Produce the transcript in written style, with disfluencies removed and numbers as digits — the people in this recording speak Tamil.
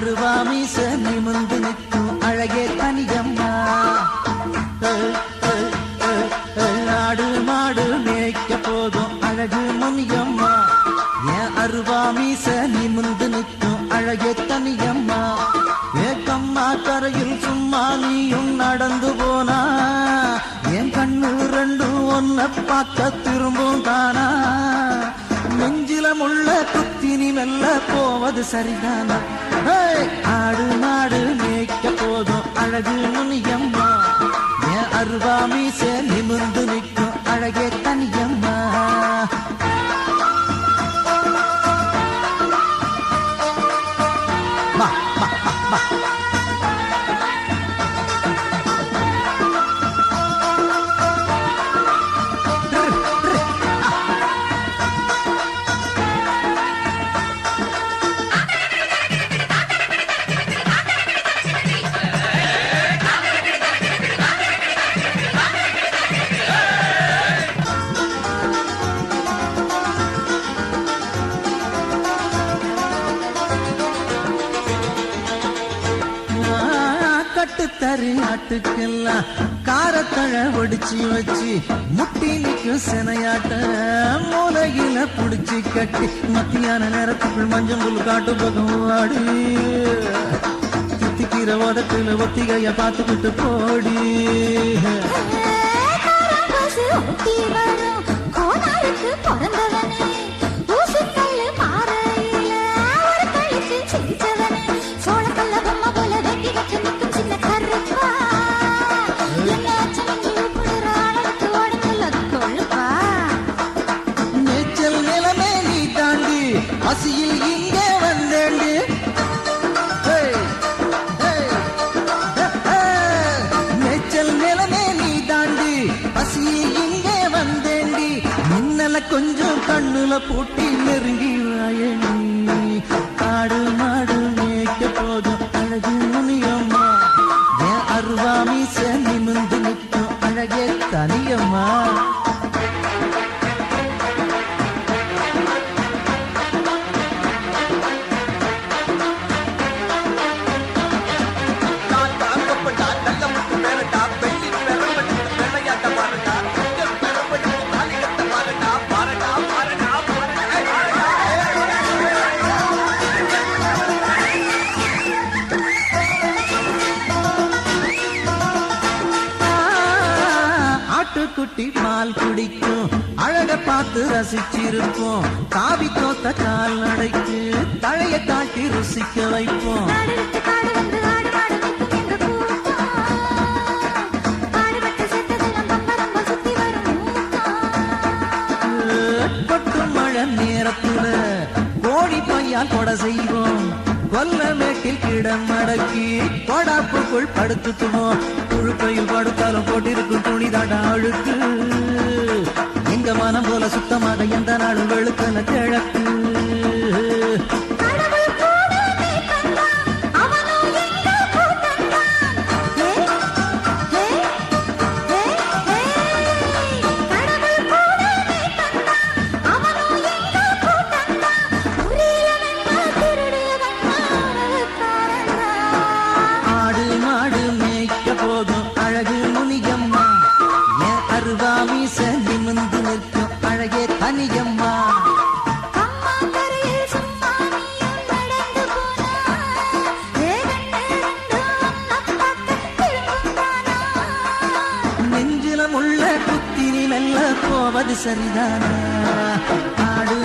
அருவாமீச நிமிர்ந்து நிற்கும் அழகே தனியம்மா. ஆடு மாடு மேய்க்க போதும் அழகு முனியம்மா. என் அருவாமீச நிமிர்ந்து நிற்கும் அழகே தனியம்மா. ஏக்கம்மா கரையில் சும்மா நீயும் நடந்து போனா என் கண்ணு ரெண்டும் ஒன்ன பார்க்க திரும்பும் தானா. நெஞ்சில முள்ள குத்தினி மெல்ல போவது சரிதானா. ஆடு மாடு மேய்க்க போதும் அழகு முனியம்மா. என் அருவாமீச நிமிர்ந்து நிற்கும் அழகே தனியம்மா. கட்டுத்தறி ஆட்டுக்கெல்லாம் காரத்தழ ஒடிச்சு வச்சு முட்டி நிற்கும் சினையாட்ட மூலையில புடிச்சு கட்டி மத்தியான நேரத்துக்குள் மஞ்சள் காட்டு பக்கம் ஆடி தித்திக்கிற ஓதத்துல ஒத்திகைய பார்த்துக்கிட்டு போடி. பசியில் இங்கே வந்தேண்டு மேச்சல் நிலமே நீ தாண்டி பசியில் இங்கே வந்தேண்டி. மின்னல கொஞ்சம் கண்ணுல பூட்டி நெருங்கி வாயணி. ஆடு மாடு மேய்க்க போதும் அழகு முனியம்மா. என் அருவாமீச நிமிர்ந்து நிற்கும் அழகே தனியம்மா. குட்டி பால் குடிக்கும் அழக பார்த்து ரசிச்சிருப்போம். காவி தோத்த கால் நடைக்கு தழைய காட்டி ருசிக்க வைப்போம். கொட்டு மழை நேரத்துல கோழி பையால் கொடை செய்வோம். கொல்லமேட்டில் கிடம் அடக்கி கொடாப்புக்குள் படுத்துக்குவோம். புழுக்கையில் படுத்தாலும் போட்டிருக்கும் துணிதாடா அழுக்கு. எங்க மனம் போல சுத்தமாக எந்த நாளும் வெளுக்கல கிழக்கு. போதும் அழகு முனியம்மா. என் அருவாமீச நிமிர்ந்து நிற்கும் அழகே தனியம்மா. நெஞ்சில முள்ள குத்தினி மெல்ல போவது சரிதானா. ஆடு